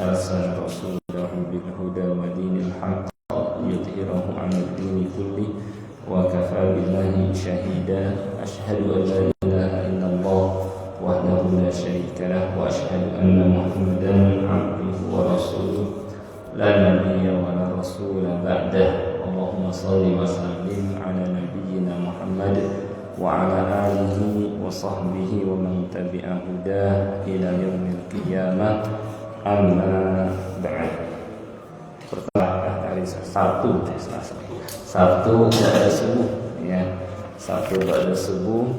أرسل رسوله بالهدى ودين الحق ليظهره على الدين كله وكفى بالله شهيدا أشهد أن لا إله إلا الله وحده لا شريك له وأشهد أن محمدا عبده ورسوله لا نبي ولا رسول بعده اللهم صل وسلم على نبينا محمد وعلى آله وصحبه ومن تبع هداه إلى يوم القيامة أما بعد. Pertama dari Sabtu pada subuh ya. Sabtu pada subuh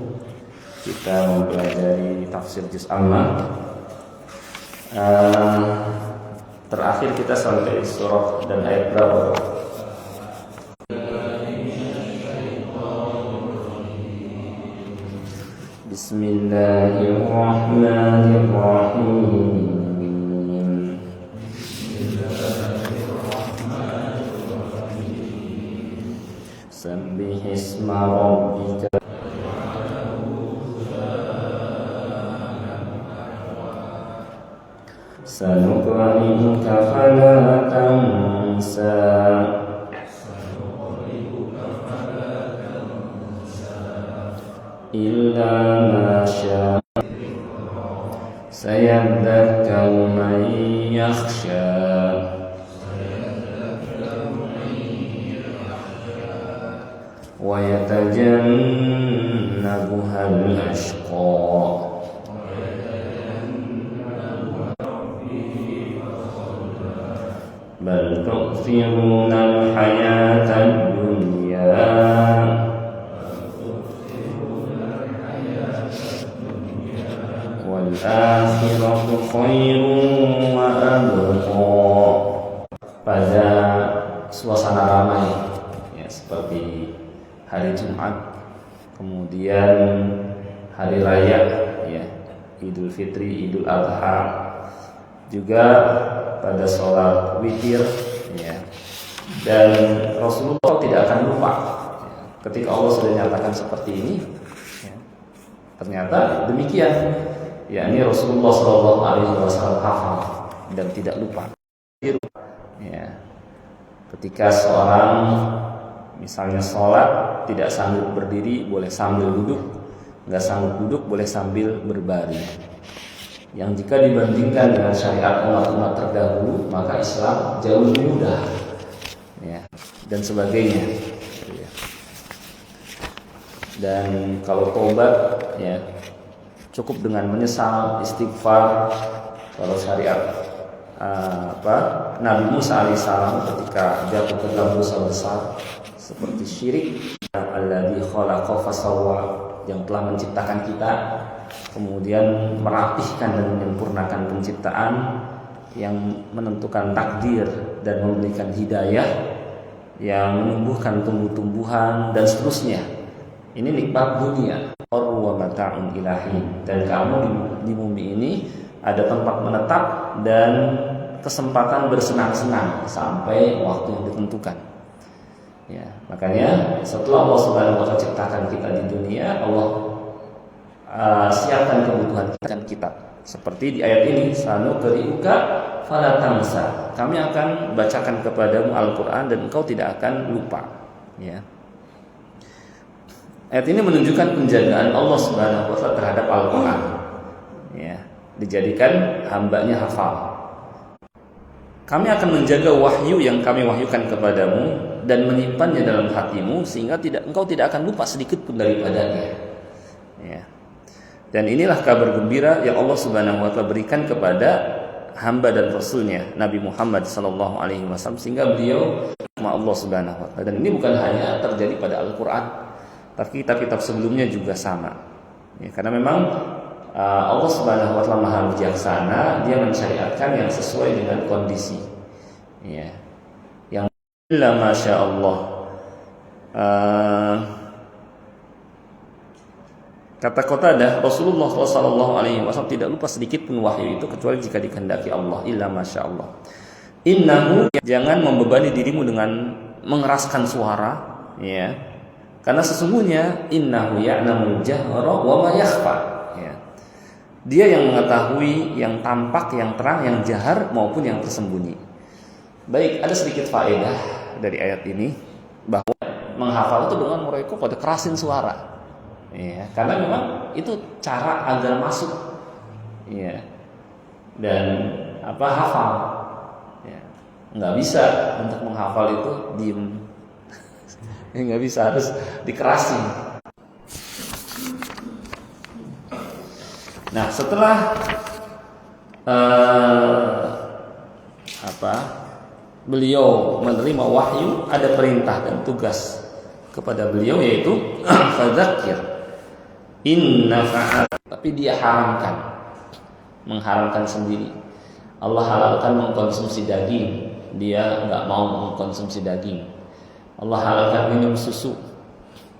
kita mempelajari tafsir juz amma. Terakhir kita sampai surah dan ayat berapa? Bismillahirrahmanirrahim. Sabbih isma rabbika sanuqri'uka fala tansa illa ma syaa sayadzakkaru man yakhsha wa yatajannabuha al-ashqa bal tu'thiruna al-hayata ad-dunya wal akhiratu khairun wa abqa. Pada suasana ramai ya, seperti hari Jumat, kemudian hari raya ya, Idul Fitri, Idul Adha, juga pada sholat witir ya. Dan Rasulullah tidak akan lupa ya, ketika Allah sudah nyatakan seperti ini ya, ternyata demikian ya, ini Rasulullah SAW hafal dan tidak lupa ya. Ketika seorang misalnya sholat tidak sanggup berdiri boleh sambil duduk, nggak sanggup duduk boleh sambil berbaring. Yang jika dibandingkan dengan syariat umat-umat terdahulu maka Islam jauh lebih mudah ya, dan sebagainya ya. Dan kalau tobat ya cukup dengan menyesal, istighfar. Kalau syariat Nabi Musa alaihissalam ketika jatuh ke dalam dosa besar seperti syirik, alladzi khalaqa fasawwa, yang telah menciptakan kita kemudian merapihkan dan menyempurnakan penciptaan, yang menentukan takdir dan memberikan hidayah, yang menumbuhkan tumbuh-tumbuhan dan seterusnya. Ini nikmat dunia, wa mata'un ilahi, dan kamu di bumi ini ada tempat menetap dan kesempatan bersenang-senang sampai waktu yang ditentukan. Ya, makanya setelah Allah Subhanahu wa taala ciptakan kita di dunia, Allah siapkan kebutuhan kita. Seperti di ayat ini, sanuqri'uka fala tansa. Kami akan bacakan kepadamu Al-Qur'an dan engkau tidak akan lupa. Ya. Ayat ini menunjukkan penjagaan Allah Subhanahu wa taala terhadap Al-Qur'an. Ya, dijadikan hambanya hafal. Kami akan menjaga wahyu yang kami wahyukan kepadamu dan menyimpannya dalam hatimu sehingga engkau tidak akan lupa sedikit pun daripadanya. Ya. Dan inilah kabar gembira yang Allah Subhanahu wa taala berikan kepada hamba dan rasulnya Nabi Muhammad sallallahu alaihi wasallam sehingga beliau sama Allah Subhanahu wa taala. Dan ini bukan hanya terjadi pada Al-Qur'an, tapi kitab-kitab sebelumnya juga sama. Ya, karena memang Allah Subhanahu wa taala Maha bijaksana, Dia mensyariatkan yang sesuai dengan kondisi. Ya. Yang illa masya Allah. Kata Qatadah, Rasulullah sallallahu alaihi wasallam tidak lupa sedikit pun wahyu itu kecuali jika dikehendaki Allah. Illa masya Allah. Innahu, jangan membebani dirimu dengan mengeraskan suara, ya. Karena sesungguhnya innahu ya'lamul jahra wa ma yakhfa. Ya. Dia yang mengetahui yang tampak, yang terang, yang jahar maupun yang tersembunyi. Baik, ada sedikit faedah dari ayat ini bahwa menghafal itu dengan mereka pada kerasin suara. Ya, karena memang itu cara agar masuk. Ya. Dan hafal. Ya. Nggak bisa untuk menghafal itu diem. Nggak bisa, harus dikerasin. Nah, setelah beliau menerima wahyu, ada perintah dan tugas kepada beliau, yaitu fadzakir inna fa'al. Tapi dia mengharamkan sendiri. Allah halalkan mengkonsumsi daging, dia nggak mau mengkonsumsi daging. Allah halalkan minum susu,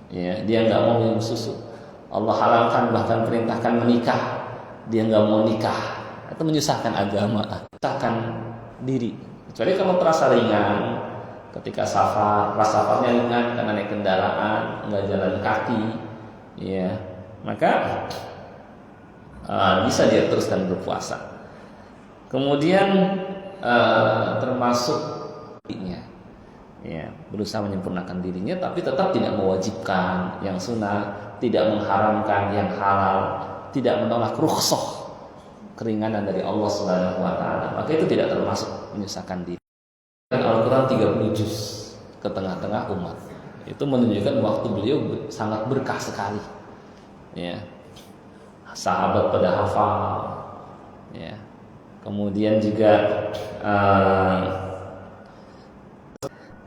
ya, dia nggak mau minum susu. Allah halalkan bahkan perintahkan menikah, dia nggak mau nikah. Itu menyusahkan agama, menyusahkan diri. Kecuali kalau terasa ringan, ketika safarnya ringan karena naik kendaraan, nggak jalan kaki, ya, maka bisa dia teruskan berpuasa. Kemudian termasuk dirinya, ya, berusaha menyempurnakan dirinya, tapi tetap tidak mewajibkan yang sunnah, tidak mengharamkan yang halal, tidak menolak rukhsah, keringanan dari Allah Subhanahu wa taala, maka itu tidak termasuk menyusahkan diri. Dan Al-Quran 30 juz ke tengah-tengah umat, itu menunjukkan waktu beliau sangat berkah sekali, ya. Sahabat pada hafal, ya. Kemudian juga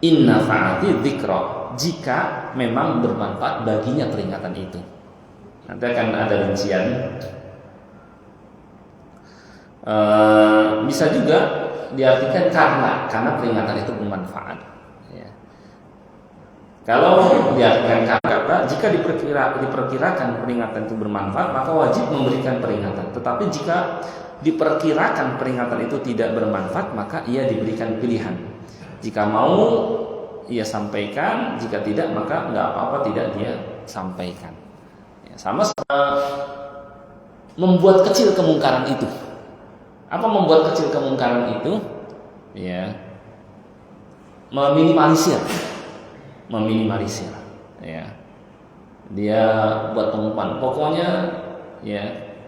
inna fa'ati dzikra, jika memang bermanfaat baginya peringatan itu. Nanti akan ada rincian. Bisa juga diartikan karena peringatan itu bermanfaat, ya. Kalau diartikan karena, jika diperkirakan peringatan itu bermanfaat, maka wajib memberikan peringatan. Tetapi jika diperkirakan peringatan itu tidak bermanfaat, maka ia diberikan pilihan. Jika mau, ia sampaikan. Jika tidak, maka nggak apa-apa, tidak dia sampaikan, ya, sama membuat kecil kemungkaran itu. Apa membuat kecil kemungkaran itu? Ya, meminimalisir, ya. Dia buat pengumuman. Pokoknya, ya,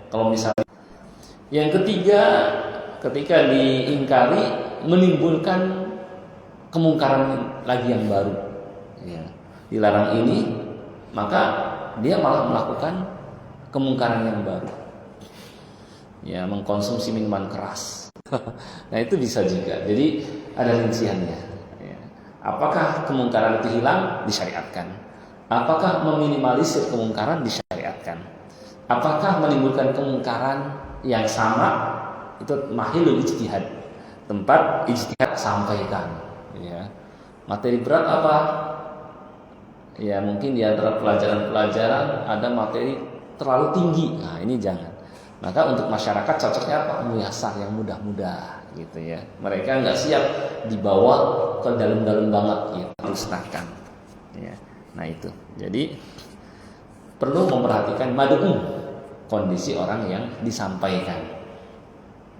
kalau misalnya. Yang ketiga, ketika diingkari, menimbulkan kemungkaran lagi yang baru, ya. Dilarang ini, maka dia malah melakukan kemungkaran yang baru, ya, mengkonsumsi minuman keras. Nah, itu bisa juga. Jadi ada rinciannya, ya. Apakah kemungkaran itu hilang? Disyariatkan. Apakah meminimalisir kemungkaran? Disyariatkan. Apakah menimbulkan kemungkaran yang sama? Itu mahilul ijtihad, tempat ijtihad, sampaikan, ya. Materi berat apa? Ya, mungkin di antara pelajaran-pelajaran ada materi terlalu tinggi. Nah, ini jangan. Maka untuk masyarakat cocoknya apa? Muyasar, yang mudah-mudah, gitu, ya. Mereka nggak siap dibawa ke dalam-dalam banget, gitu. Musnahkan, ya. Nah, itu. Jadi perlu memperhatikan kondisi orang yang disampaikan,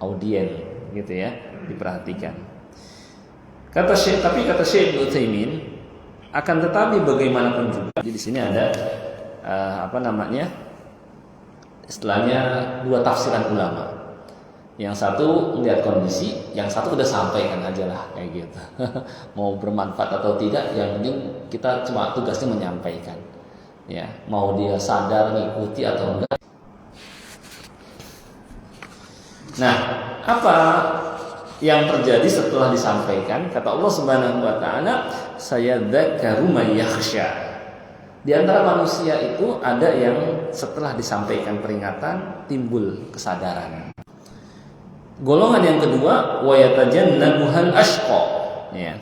audien, gitu, ya, diperhatikan. Kata Syekh Ibnu Utsaimin, akan tetapi bagaimanapun juga, di sini ada istilahnya dua tafsiran ulama. Yang satu melihat kondisi, yang satu udah sampaikan aja lah, kayak gitu. Mau bermanfaat atau tidak, yang penting kita cuma tugasnya menyampaikan, ya. Mau dia sadar ngikuti atau enggak. Nah, apa yang terjadi setelah disampaikan? Kata Allah Subhanahu wa taala, sayadzakkaru may yakhsha. Di antara manusia itu ada yang setelah disampaikan peringatan timbul kesadaran. Golongan yang kedua, wa yatajannabuhal ashqa, ya.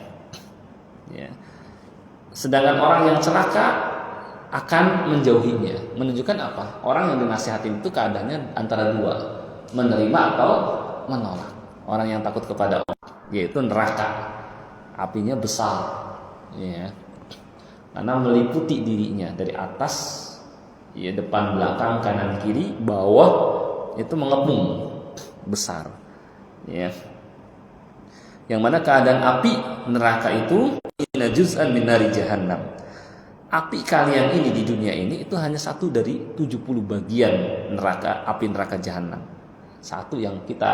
Ya. Sedangkan orang yang celaka akan menjauhinya. Menunjukkan apa? Orang yang dinasihatin itu keadaannya antara dua, menerima atau menolak. Orang yang takut kepada Allah, yaitu neraka, apinya besar, ya. Karena meliputi dirinya dari atas, ya, depan, belakang, kanan, kiri, bawah, itu mengepung besar, ya. Yang mana keadaan api neraka itu inna juz'an min nari jahannam. Api kalian ini di dunia ini itu hanya satu dari 70 bagian neraka, api neraka jahanam. Satu yang kita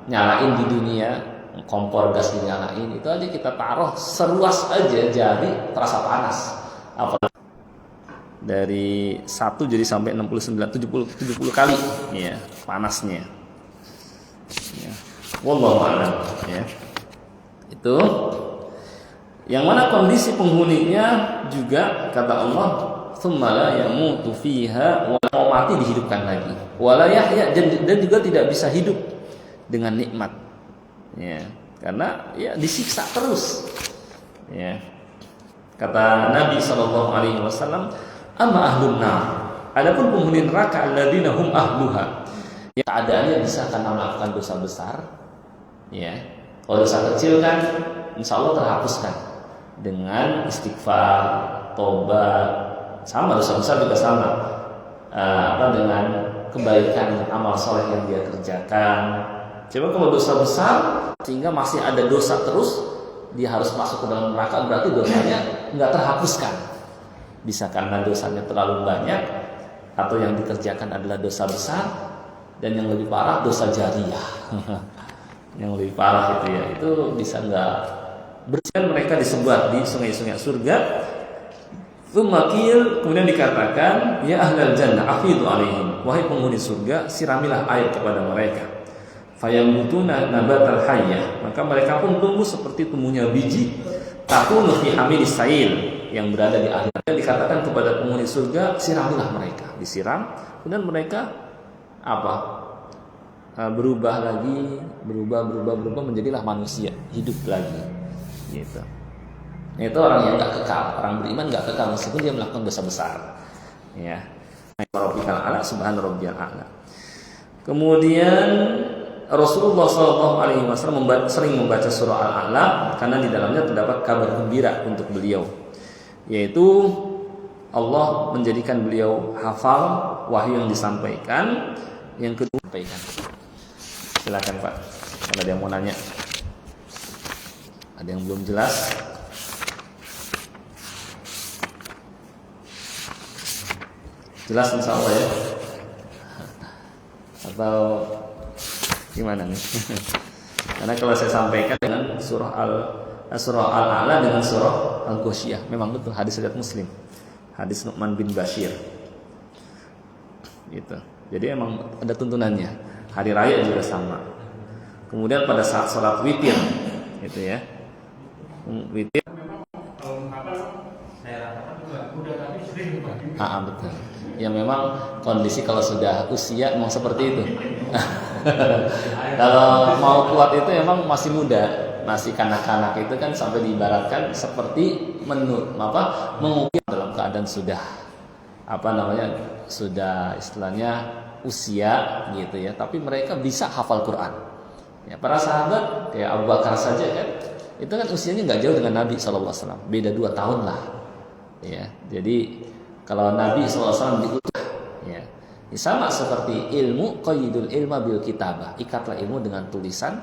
nyalain di dunia, kompor gas dinyalain, itu aja kita taruh seluas aja jari terasa panas. Apa dari 1 jadi sampai 69 70 kali ya panasnya. Ya. Wallahu a'lam ya. Itu yang mana kondisi penghuninya juga kata Allah, "Tsumma la yamutu fiha wa mau mati dihidupkan lagi. Wala yahya dan juga tidak bisa hidup dengan nikmat." Ya, karena ya disiksa terus. Ya. Kata Nabi sallallahu alaihi wasallam, "Amma ahlun nar." Adapun penghuni neraka alladzina hum ahluha. Ya keadaannya bisa karena melakukan dosa besar. Ya. Kalau dosa kecil kan insya Allah terhapuskan dengan istighfar, tobat, sama dosa besar juga sama. Dengan kebaikan amal soleh yang dia kerjakan. Coba kalau dosa besar sehingga masih ada dosa terus, dia harus masuk ke dalam neraka, berarti dosanya nggak terhapuskan. Bisa karena dosanya terlalu banyak, atau yang dikerjakan adalah dosa besar, dan yang lebih parah dosa jariyah. Yang lebih parah itu ya, itu bisa nggak bersihkan mereka disebar di sungai-sungai surga. Tumakil kemudian dikatakan, ya ahlal jannah afidu alaihim, wahai penghuni surga siramilah air kepada mereka. Fayambutuna nabatal hayyah, maka mereka pun tumbuh seperti tumbuhnya biji. Takunu fi hamilis sail, yang berada di akhir. Dikatakan kepada penghuni surga siramilah mereka, disiram, kemudian mereka apa? Berubah lagi, berubah menjadilah manusia, hidup lagi, gitu. Itu orang yang nggak kekal, orang beriman nggak kekal meskipun dia melakukan dosa besar, ya. Rabbikal a'la, subhana rabbiyal a'la. Kemudian Rasulullah SAW sering membaca surah Al-A'la karena di dalamnya terdapat kabar gembira untuk beliau, yaitu Allah menjadikan beliau hafal wahyu yang disampaikan. Yang kedua, sampaikan. Silakan Pak, kalau ada yang mau nanya, ada yang belum jelas. Jelas insya Allah ya, atau gimana nih? Karena kalau saya sampaikan dengan surah Al-A'la dengan surah Al-Ghasyiyah, memang betul hadis riwayat Muslim, hadis Nu'man bin Bashir. Gitu. Jadi emang ada tuntunannya. Hari raya juga sama. Kemudian pada saat sholat witir, gitu ya. Witir. Betul. Ya memang kondisi kalau sudah usia memang seperti itu. Kalau mau kuat itu memang masih muda, masih kanak-kanak itu kan sampai diibaratkan seperti mengukir dalam keadaan sudah sudah istilahnya usia gitu ya, tapi mereka bisa hafal Quran. Ya, para sahabat kayak Abu Bakar saja kan, itu kan usianya nggak jauh dengan Nabi SAW, beda 2 tahun lah. Ya, jadi kalau Nabi SAW diutus, ya, sama seperti ilmu qayyidul ilma bil kitabah, ikatlah ilmu dengan tulisan,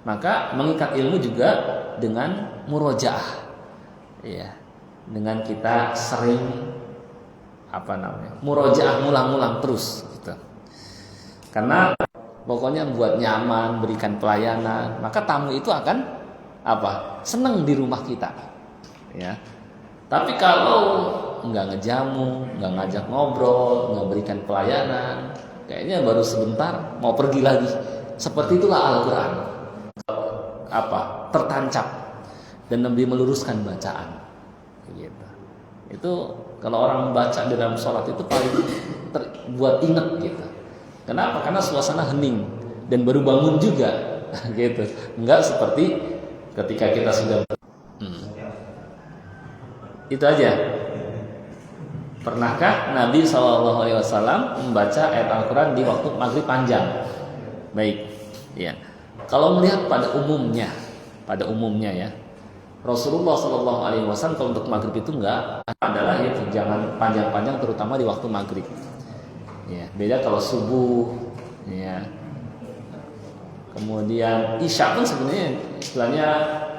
maka mengikat ilmu juga dengan murojaah, ya, dengan kita sering murojaah ngulang-ngulang terus gitu. Karena pokoknya buat nyaman, berikan pelayanan, maka tamu itu akan senang di rumah kita, ya. Tapi kalau nggak ngejamu, nggak ngajak ngobrol, nggak berikan pelayanan, kayaknya baru sebentar mau pergi lagi. Seperti itulah Al-Quran, tertancap dan lebih meluruskan bacaan, gitu. Itu kalau orang baca di dalam sholat itu paling buat ingat gitu. Kenapa? Karena suasana hening dan baru bangun juga, gitu. Enggak seperti ketika kita sudah. Itu aja. Pernahkah Nabi SAW membaca ayat Al-Quran di waktu maghrib panjang? Baik, ya. Kalau melihat pada umumnya ya, Rasulullah SAW kalau untuk maghrib itu enggak adalah itu, jangan panjang-panjang terutama di waktu maghrib. Ya, beda kalau subuh, Ya. Kemudian isya pun sebenarnya istilahnya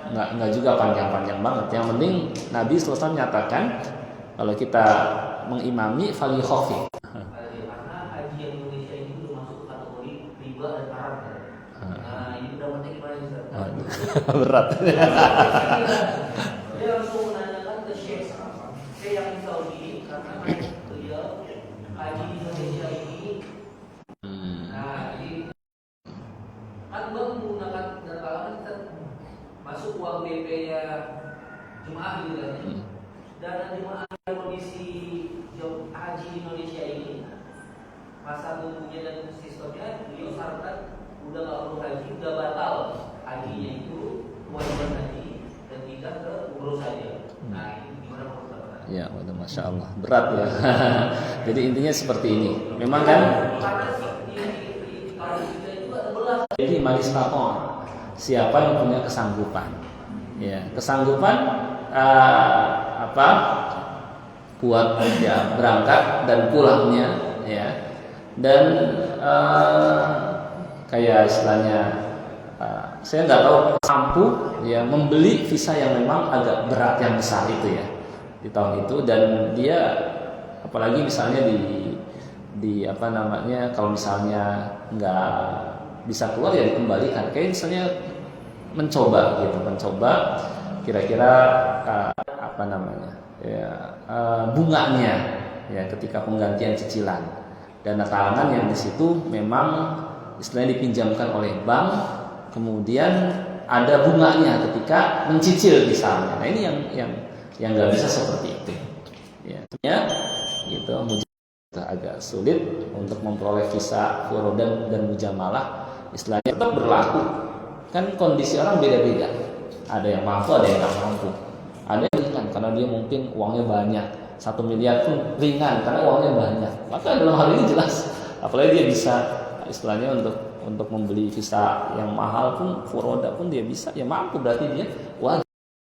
nggak juga panjang-panjang banget. Yang penting Nabi SAW menyatakan kalau kita mengimami fali khafif. Karena haji yang Indonesia ini belum masuk kategori riba dan haram. Nah, ini dapatnya gimana Ustaz? Berat. Dia langsung menanyakan ke Syekh yang di Saudi karena beliau haji di Indonesia ini. Nah, jadi kan bang menggunakan data kita masuk uang BP-nya jemaah gitu kan. Dana jemaah kondisi haji Indonesia ini masa tunggunya dan sistemnya beliau sarankan udah nggak perlu haji, udah batal hajinya itu kewajiban haji dan tidak ke umroh saja. Nah ini gimana menurut Bapak? Ya, waduh, masya Allah, berat ya. Jadi intinya seperti ini. Memang kan karena kalau kita itu ada belas. jadi manistator, siapa yang punya kesanggupan, ya kesanggupan buat ya berangkat dan pulangnya, ya dan kayak istilahnya saya nggak tahu mampu ya membeli visa yang memang agak berat yang besar itu ya di tahun itu, dan dia apalagi misalnya di apa namanya kalau misalnya nggak bisa keluar ya dikembalikan, kayak misalnya mencoba kira-kira apa namanya ya bunganya ya ketika penggantian cicilan, dana talangan yang di situ memang istilahnya dipinjamkan oleh bank, kemudian ada bunganya ketika mencicil misalnya. Nah ini yang nggak bisa seperti itu ya gitu. Agak sulit untuk memperoleh visa furodan dan mujamalah, istilahnya tetap berlaku. Kan kondisi orang beda-beda. Ada yang mampu, ada yang nggak mampu. Ada yang ringan karena dia mungkin uangnya banyak. 1 miliar pun ringan karena uangnya banyak. Maka dalam hal ini jelas, apalagi dia bisa istilahnya untuk membeli visa yang mahal pun, furoda pun dia bisa, ya mampu, berarti dia wajib